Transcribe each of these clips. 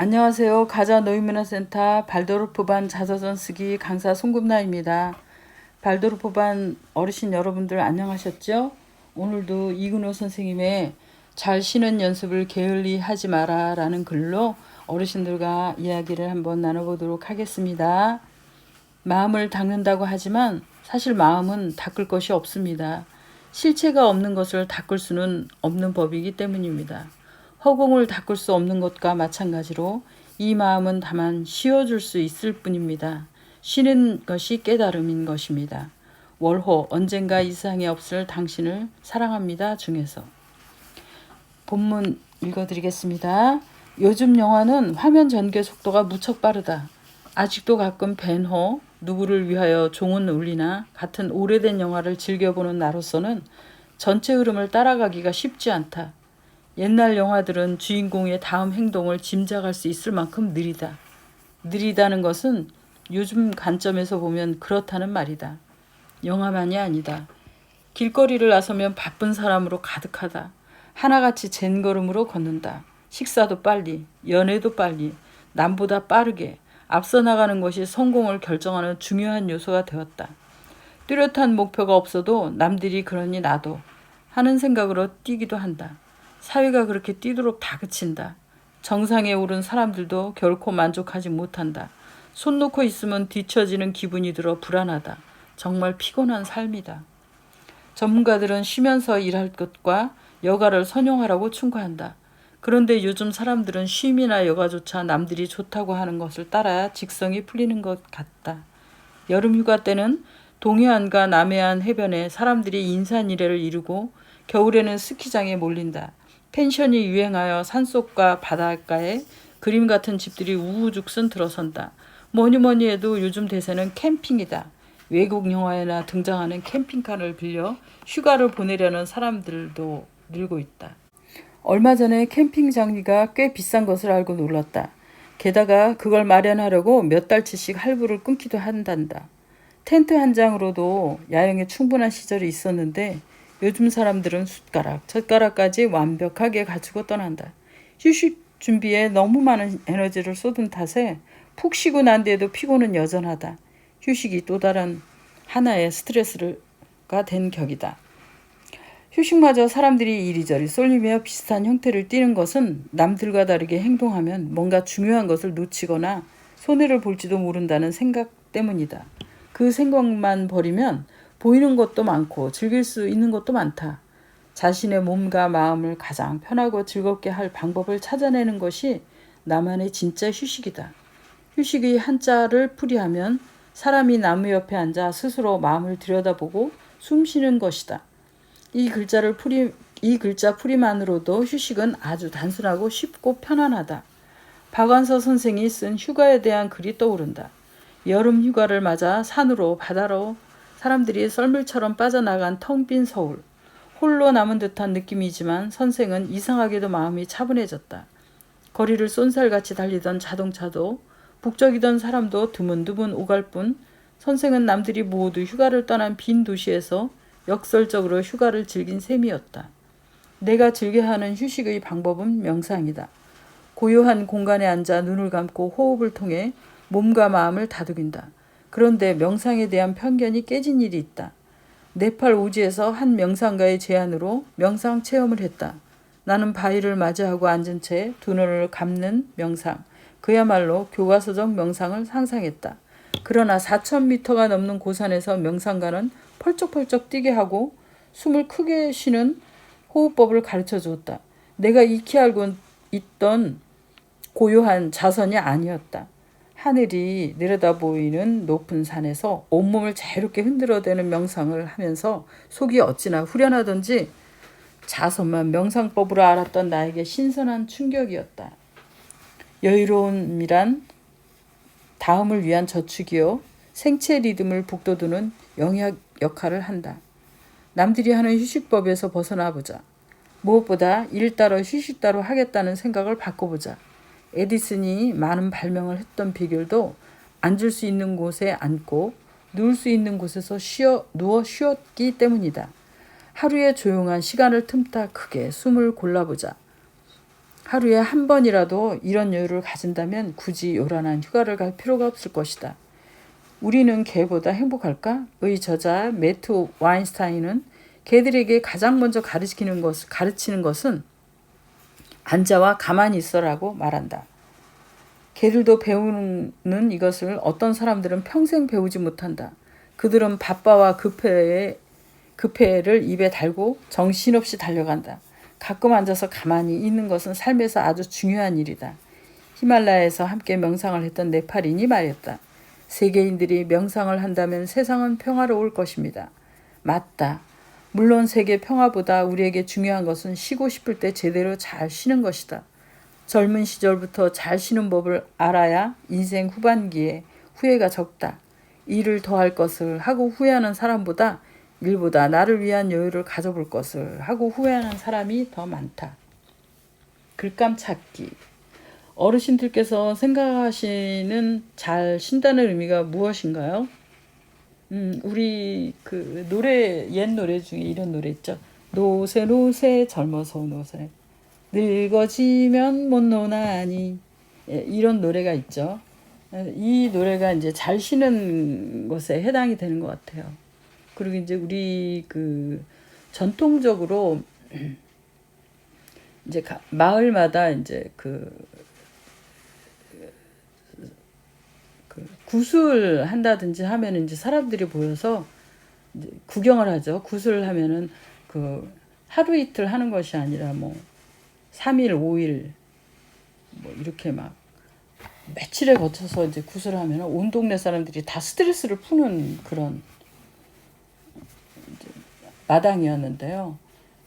안녕하세요. 가자 노인문화센터 발도르프반 자서전 쓰기 강사 송금나입니다. 발도르프반 어르신 여러분들 안녕하셨죠? 오늘도 이근호 선생님의 잘 쉬는 연습을 게을리 하지 마라 라는 글로 어르신들과 이야기를 한번 나눠보도록 하겠습니다. 마음을 닦는다고 하지만 사실 마음은 닦을 것이 없습니다. 실체가 없는 것을 닦을 수는 없는 법이기 때문입니다. 허공을 닦을 수 없는 것과 마찬가지로 이 마음은 다만 쉬어줄 수 있을 뿐입니다. 쉬는 것이 깨달음인 것입니다. 월호 언젠가 이상이 없을 당신을 사랑합니다 중에서 본문 읽어드리겠습니다. 요즘 영화는 화면 전개 속도가 무척 빠르다. 아직도 가끔 벤호, 누구를 위하여 종은 울리나 같은 오래된 영화를 즐겨보는 나로서는 전체 흐름을 따라가기가 쉽지 않다. 옛날 영화들은 주인공의 다음 행동을 짐작할 수 있을 만큼 느리다. 느리다는 것은 요즘 관점에서 보면 그렇다는 말이다. 영화만이 아니다. 길거리를 나서면 바쁜 사람으로 가득하다. 하나같이 젠걸음으로 걷는다. 식사도 빨리, 연애도 빨리, 남보다 빠르게 앞서 나가는 것이 성공을 결정하는 중요한 요소가 되었다. 뚜렷한 목표가 없어도 남들이 그러니 나도 하는 생각으로 뛰기도 한다. 사회가 그렇게 뛰도록 다그친다. 정상에 오른 사람들도 결코 만족하지 못한다. 손 놓고 있으면 뒤처지는 기분이 들어 불안하다. 정말 피곤한 삶이다. 전문가들은 쉬면서 일할 것과 여가를 선용하라고 충고한다. 그런데 요즘 사람들은 쉼이나 여가조차 남들이 좋다고 하는 것을 따라야 직성이 풀리는 것 같다. 여름휴가 때는 동해안과 남해안 해변에 사람들이 인산이래를 이루고 겨울에는 스키장에 몰린다. 펜션이 유행하여 산속과 바닷가에 그림 같은 집들이 우후죽순 들어선다. 뭐니 해도 요즘 대세는 캠핑이다. 외국 영화에나 등장하는 캠핑카를 빌려 휴가를 보내려는 사람들도 늘고 있다. 얼마 전에 캠핑 장비가 꽤 비싼 것을 알고 놀랐다. 게다가 그걸 마련하려고 몇 달치씩 할부를 끊기도 한단다. 텐트 한 장으로도 야영에 충분한 시절이 있었는데 요즘 사람들은 숟가락, 젓가락까지 완벽하게 갖추고 떠난다. 휴식 준비에 너무 많은 에너지를 쏟은 탓에 푹 쉬고 난 뒤에도 피곤은 여전하다. 휴식이 또 다른 하나의 스트레스가 된 격이다. 휴식마저 사람들이 이리저리 쏠리며 비슷한 형태를 띠는 것은 남들과 다르게 행동하면 뭔가 중요한 것을 놓치거나 손해를 볼지도 모른다는 생각 때문이다. 그 생각만 버리면 보이는 것도 많고 즐길 수 있는 것도 많다. 자신의 몸과 마음을 가장 편하고 즐겁게 할 방법을 찾아내는 것이 나만의 진짜 휴식이다. 휴식의 한자를 풀이하면 사람이 나무 옆에 앉아 스스로 마음을 들여다보고 숨 쉬는 것이다. 이 글자 풀이만으로도 휴식은 아주 단순하고 쉽고 편안하다. 박완서 선생이 쓴 휴가에 대한 글이 떠오른다. 여름 휴가를 맞아 산으로 바다로 사람들이 썰물처럼 빠져나간 텅 빈 서울. 홀로 남은 듯한 느낌이지만 선생은 이상하게도 마음이 차분해졌다. 거리를 쏜살같이 달리던 자동차도 북적이던 사람도 드문드문 오갈 뿐 선생은 남들이 모두 휴가를 떠난 빈 도시에서 역설적으로 휴가를 즐긴 셈이었다. 내가 즐겨야 하는 휴식의 방법은 명상이다. 고요한 공간에 앉아 눈을 감고 호흡을 통해 몸과 마음을 다독인다. 그런데 명상에 대한 편견이 깨진 일이 있다. 네팔 우지에서 한 명상가의 제안으로 명상 체험을 했다. 나는 바위를 맞이하고 앉은 채 두 눈을 감는 명상. 그야말로 교과서적 명상을 상상했다. 그러나 4,000m가 넘는 고산에서 명상가는 펄쩍펄쩍 뛰게 하고 숨을 크게 쉬는 호흡법을 가르쳐 주었다. 내가 익히 알고 있던 고요한 자선이 아니었다. 하늘이 내려다 보이는 높은 산에서 온몸을 자유롭게 흔들어대는 명상을 하면서 속이 어찌나 후련하던지 자선만 명상법으로 알았던 나에게 신선한 충격이었다. 여유로움이란 다음을 위한 저축이요. 생체 리듬을 북돋우는 영약 역할을 한다. 남들이 하는 휴식법에서 벗어나보자. 무엇보다 일 따로 휴식 따로 하겠다는 생각을 바꿔보자. 에디슨이 많은 발명을 했던 비결도 앉을 수 있는 곳에 앉고 누울 수 있는 곳에서 누워 쉬었기 때문이다. 하루의 조용한 시간을 틈타 크게 숨을 골라보자. 하루에 한 번이라도 이런 여유를 가진다면 굳이 요란한 휴가를 갈 필요가 없을 것이다. 우리는 개보다 행복할까? 의 저자 매트 와인스타인은 개들에게 가장 먼저 가르치는 것은 앉아와 가만히 있어라고 말한다. 개들도 배우는 이것을 어떤 사람들은 평생 배우지 못한다. 그들은 바빠와 급해를 입에 달고 정신없이 달려간다. 가끔 앉아서 가만히 있는 것은 삶에서 아주 중요한 일이다. 히말라야에서 함께 명상을 했던 네팔인이 말했다. 세계인들이 명상을 한다면 세상은 평화로울 것입니다. 맞다. 물론 세계 평화보다 우리에게 중요한 것은 쉬고 싶을 때 제대로 잘 쉬는 것이다. 젊은 시절부터 잘 쉬는 법을 알아야 인생 후반기에 후회가 적다. 일을 더 할 것을 하고 후회하는 사람보다 일보다 나를 위한 여유를 가져볼 것을 하고 후회하는 사람이 더 많다. 글감 찾기. 어르신들께서 생각하시는 잘 쉰다는 의미가 무엇인가요? 우리 그 옛 노래 중에 이런 노래 있죠. 노세 노세 젊어서 노세 늙어지면 못 노나니. 이런 노래가 있죠. 이 노래가 이제 잘 쉬는 것에 해당이 되는 것 같아요. 그리고 이제 우리 그 전통적으로 이제 마을마다 이제 그 구슬 한다든지 하면 이제 사람들이 모여서 이제 구경을 하죠. 구슬 하면은 그 하루 이틀 하는 것이 아니라 뭐 3일, 5일 뭐 이렇게 막 며칠에 거쳐서 이제 구슬을 하면 온 동네 사람들이 다 스트레스를 푸는 그런 마당이었는데요.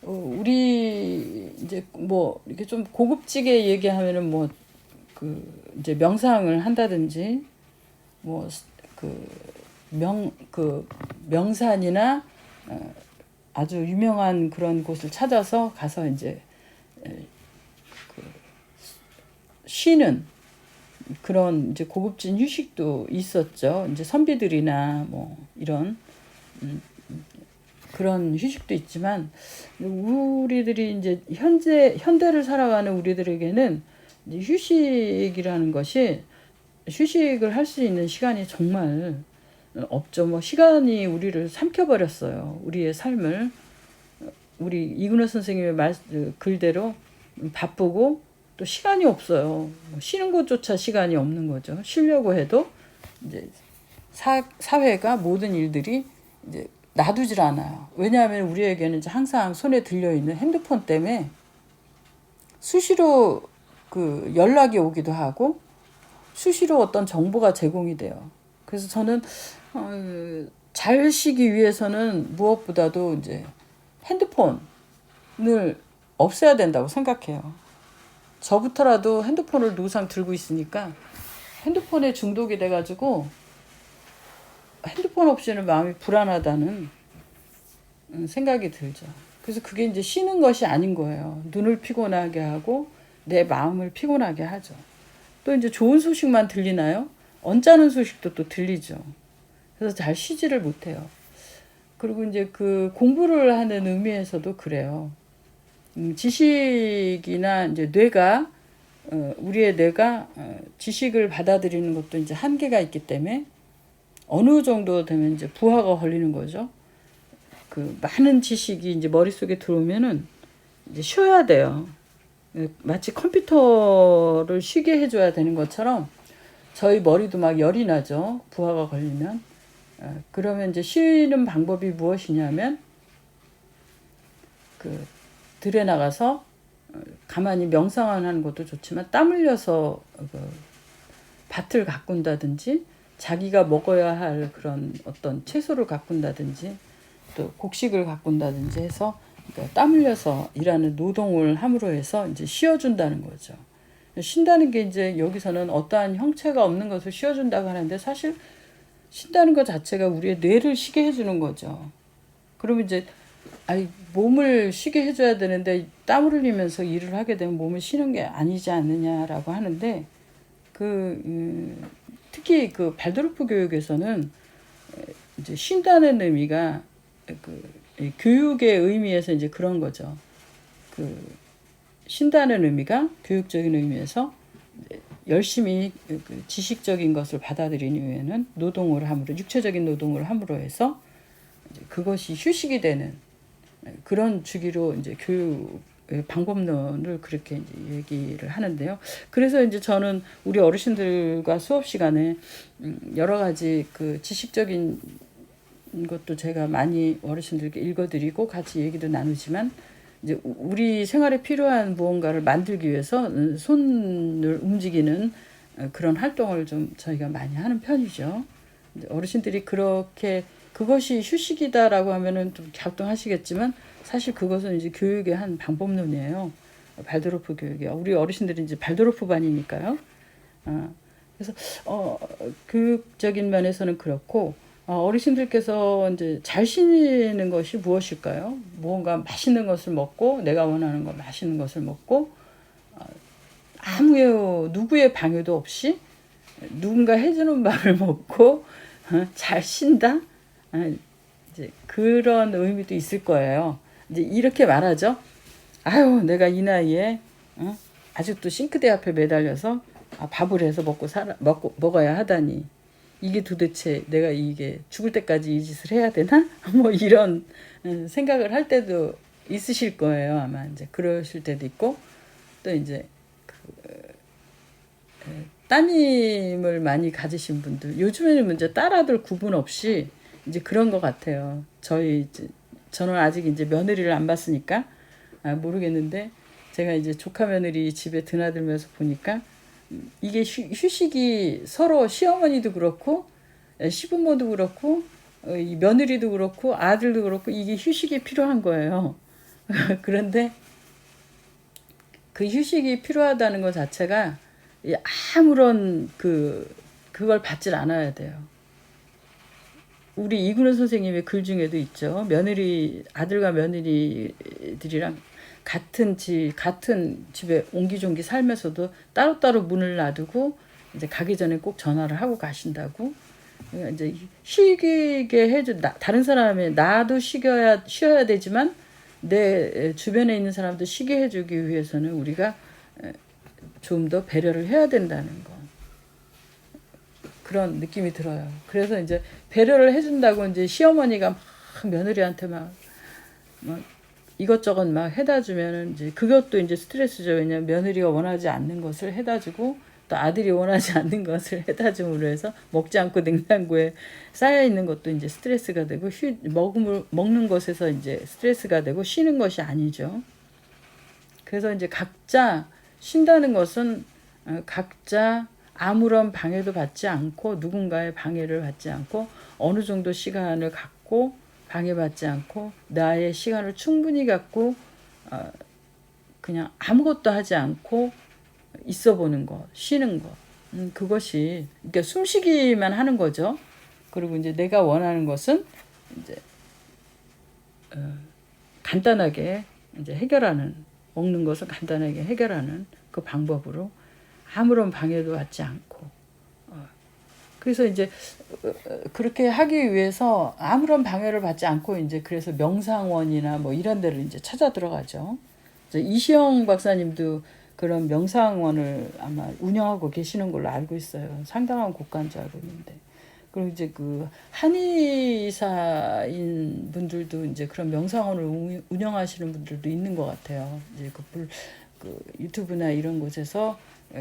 우리 이제 뭐 이렇게 좀 고급지게 얘기하면은 뭐 그 이제 명상을 한다든지 뭐 그 명산이나 아주 유명한 그런 곳을 찾아서 가서 이제 그 쉬는 그런 이제 고급진 휴식도 있었죠. 이제 선비들이나 뭐 이런 그런 휴식도 있지만 우리들이 이제 현대를 살아가는 우리들에게는 이제 휴식이라는 것이 휴식을 할 수 있는 시간이 정말 없죠. 뭐 시간이 우리를 삼켜버렸어요. 우리의 삶을. 우리 이근호 선생님의 글대로 바쁘고 또 시간이 없어요. 쉬는 것조차 시간이 없는 거죠. 쉬려고 해도 이제 사회가 모든 일들이 이제 놔두질 않아요. 왜냐하면 우리에게는 이제 항상 손에 들려 있는 핸드폰 때문에 수시로 그 연락이 오기도 하고 수시로 어떤 정보가 제공이 돼요. 그래서 저는 잘 쉬기 위해서는 무엇보다도 이제 핸드폰을 없애야 된다고 생각해요. 저부터라도 핸드폰을 누구상 들고 있으니까 핸드폰에 중독이 돼가지고 핸드폰 없이는 마음이 불안하다는 생각이 들죠. 그래서 그게 이제 쉬는 것이 아닌 거예요. 눈을 피곤하게 하고 내 마음을 피곤하게 하죠. 또 이제 좋은 소식만 들리나요? 언짢은 소식도 또 들리죠. 그래서 잘 쉬지를 못해요. 그리고 이제 그 공부를 하는 의미에서도 그래요. 지식이나 이제 우리의 뇌가 지식을 받아들이는 것도 이제 한계가 있기 때문에 어느 정도 되면 이제 부하가 걸리는 거죠. 그 많은 지식이 이제 머릿속에 들어오면은 이제 쉬어야 돼요. 마치 컴퓨터를 쉬게 해줘야 되는 것처럼 저희 머리도 막 열이 나죠. 부하가 걸리면. 그러면 이제 쉬는 방법이 무엇이냐면 들에 나가서 가만히 명상하는 것도 좋지만 땀 흘려서 밭을 가꾼다든지 자기가 먹어야 할 그런 어떤 채소를 가꾼다든지 또 곡식을 가꾼다든지 해서 그러니까 땀 흘려서 일하는 노동을 함으로 해서 이제 쉬어준다는 거죠. 쉰다는 게 이제 여기서는 어떠한 형체가 없는 것을 쉬어준다고 하는데 사실 쉰다는 것 자체가 우리의 뇌를 쉬게 해주는 거죠. 그러면 이제 몸을 쉬게 해줘야 되는데 땀을 흘리면서 일을 하게 되면 몸을 쉬는 게 아니지 않느냐라고 하는데 특히 그 발도르프 교육에서는 이제 쉰다는 의미가 교육의 의미에서 이제 그런 거죠. 쉰다는 의미가 교육적인 의미에서 열심히 그 지식적인 것을 받아들인 이후에는 노동을 함으로, 육체적인 노동을 함으로 해서 그것이 휴식이 되는 그런 주기로 이제 교육 방법론을 그렇게 이제 얘기를 하는데요. 그래서 이제 저는 우리 어르신들과 수업 시간에 여러 가지 그 지식적인 것도 제가 많이 어르신들께 읽어드리고 같이 얘기도 나누지만, 이제 우리 생활에 필요한 무언가를 만들기 위해서 손을 움직이는 그런 활동을 좀 저희가 많이 하는 편이죠. 어르신들이 그렇게 그것이 휴식이다라고 하면은 좀 갸우뚱하시겠지만, 사실 그것은 이제 교육의 한 방법론이에요. 발도르프 교육이. 우리 어르신들이 이제 발도르프 반이니까요. 그래서 교육적인 면에서는 그렇고, 어르신들께서 이제 잘 쉬는 것이 무엇일까요? 무언가 맛있는 것을 먹고, 내가 원하는 거 맛있는 것을 먹고, 누구의 방해도 없이 누군가 해주는 밥을 먹고 잘 쉰다. 이제 그런 의미도 있을 거예요. 이제 이렇게 말하죠. 아유, 내가 이 나이에 아직도 싱크대 앞에 매달려서 밥을 해서 먹어야 하다니. 이게 도대체 내가 이게 죽을 때까지 이 짓을 해야 되나? 뭐 이런 생각을 할 때도 있으실 거예요. 아마 이제 그러실 때도 있고, 또 이제 따님을 많이 가지신 분들, 요즘에는 이제 딸아들 구분 없이 이제 그런 것 같아요. 저는 아직 이제 며느리를 안 봤으니까 모르겠는데, 제가 이제 조카 며느리 집에 드나들면서 보니까 이게 휴식이 서로 시어머니도 그렇고 시부모도 그렇고 이 며느리도 그렇고 아들도 그렇고 이게 휴식이 필요한 거예요. 그런데 그 휴식이 필요하다는 것 자체가 아무런 그걸 받질 않아야 돼요. 우리 이근호 선생님의 글 중에도 있죠. 아들과 며느리들이랑 같은 집에 옹기종기 살면서도 따로따로 문을 놔두고 이제 가기 전에 꼭 전화를 하고 가신다고. 이제 쉬게 다른 사람의 나도 쉬어야 되지만 내 주변에 있는 사람도 쉬게 해주기 위해서는 우리가 좀 더 배려를 해야 된다는 거. 그런 느낌이 들어요. 그래서 이제 배려를 해준다고 이제 시어머니가 막 며느리한테 막 이것저것 막 해다 주면은 이제 그것도 이제 스트레스죠. 왜냐면 며느리가 원하지 않는 것을 해다 주고 또 아들이 원하지 않는 것을 해다 줌으로 해서 먹지 않고 냉장고에 쌓여 있는 것도 이제 스트레스가 되고, 먹는 것에서 이제 스트레스가 되고 쉬는 것이 아니죠. 그래서 이제 각자 쉰다는 것은 각자 아무런 방해도 받지 않고, 누군가의 방해를 받지 않고, 어느 정도 시간을 갖고 방해받지 않고 나의 시간을 충분히 갖고 그냥 아무것도 하지 않고 있어 보는 것, 쉬는 것. 그것이 그러니까 숨쉬기만 하는 거죠. 그리고 이제 내가 원하는 것은 이제 간단하게 이제 먹는 것을 간단하게 해결하는 그 방법으로 아무런 방해도 받지 않고. 그래서 이제 그렇게 하기 위해서 아무런 방해를 받지 않고 이제 그래서 명상원이나 뭐 이런 데를 이제 찾아 들어가죠. 이시영 박사님도 그런 명상원을 아마 운영하고 계시는 걸로 알고 있어요. 상당한 고가인 줄 알고 있는데. 그리고 이제 그 한의사인 분들도 이제 그런 명상원을 운영하시는 분들도 있는 것 같아요. 이제 그 유튜브나 이런 곳에서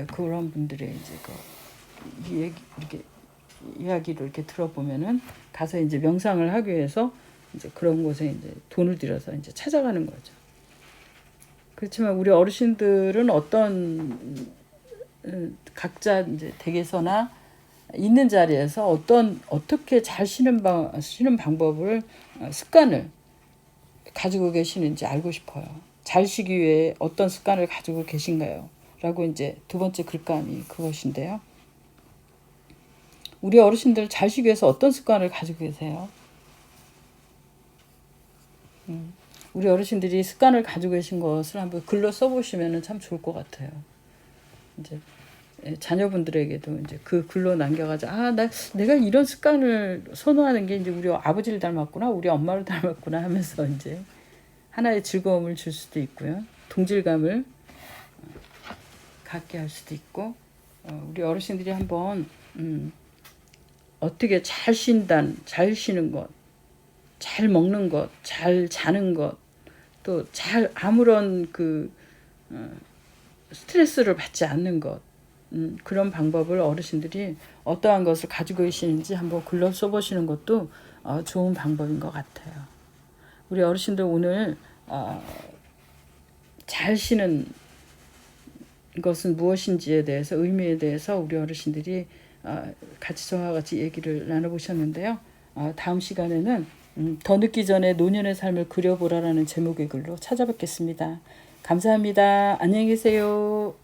그런 분들의 이제 이렇게 이야기를 이렇게 들어보면은 가서 이제 명상을 하기 위해서 이제 그런 곳에 이제 돈을 들여서 이제 찾아가는 거죠. 그렇지만 우리 어르신들은 각자 이제 댁에서나 있는 자리에서 어떻게 잘 쉬는 방법을 습관을 가지고 계시는지 알고 싶어요. 잘 쉬기 위해 어떤 습관을 가지고 계신가요? 라고 이제 두 번째 글감이 그것인데요. 우리 어르신들 잘 쉬기 위해서 어떤 습관을 가지고 계세요? 우리 어르신들이 습관을 가지고 계신 것을 한번 글로 써보시면 참 좋을 것 같아요. 이제 자녀분들에게도 이제 그 글로 남겨가지고 내가 이런 습관을 선호하는 게 이제 우리 아버지를 닮았구나, 우리 엄마를 닮았구나 하면서 이제 하나의 즐거움을 줄 수도 있고요. 동질감을 갖게 할 수도 있고, 우리 어르신들이 한번 어떻게 잘 쉰단, 잘 쉬는 것, 잘 먹는 것, 잘 자는 것, 또 잘 아무런 스트레스를 받지 않는 것, 그런 방법을 어르신들이 어떠한 것을 가지고 계시는지 한번 글로 써보시는 것도 좋은 방법인 것 같아요. 우리 어르신들 오늘 잘 쉬는 것은 무엇인지에 대해서, 의미에 대해서 우리 어르신들이 같이 저와 같이 얘기를 나눠보셨는데요. 다음 시간에는 더 늦기 전에 노년의 삶을 그려보라라는 제목의 글로 찾아뵙겠습니다. 감사합니다. 안녕히 계세요.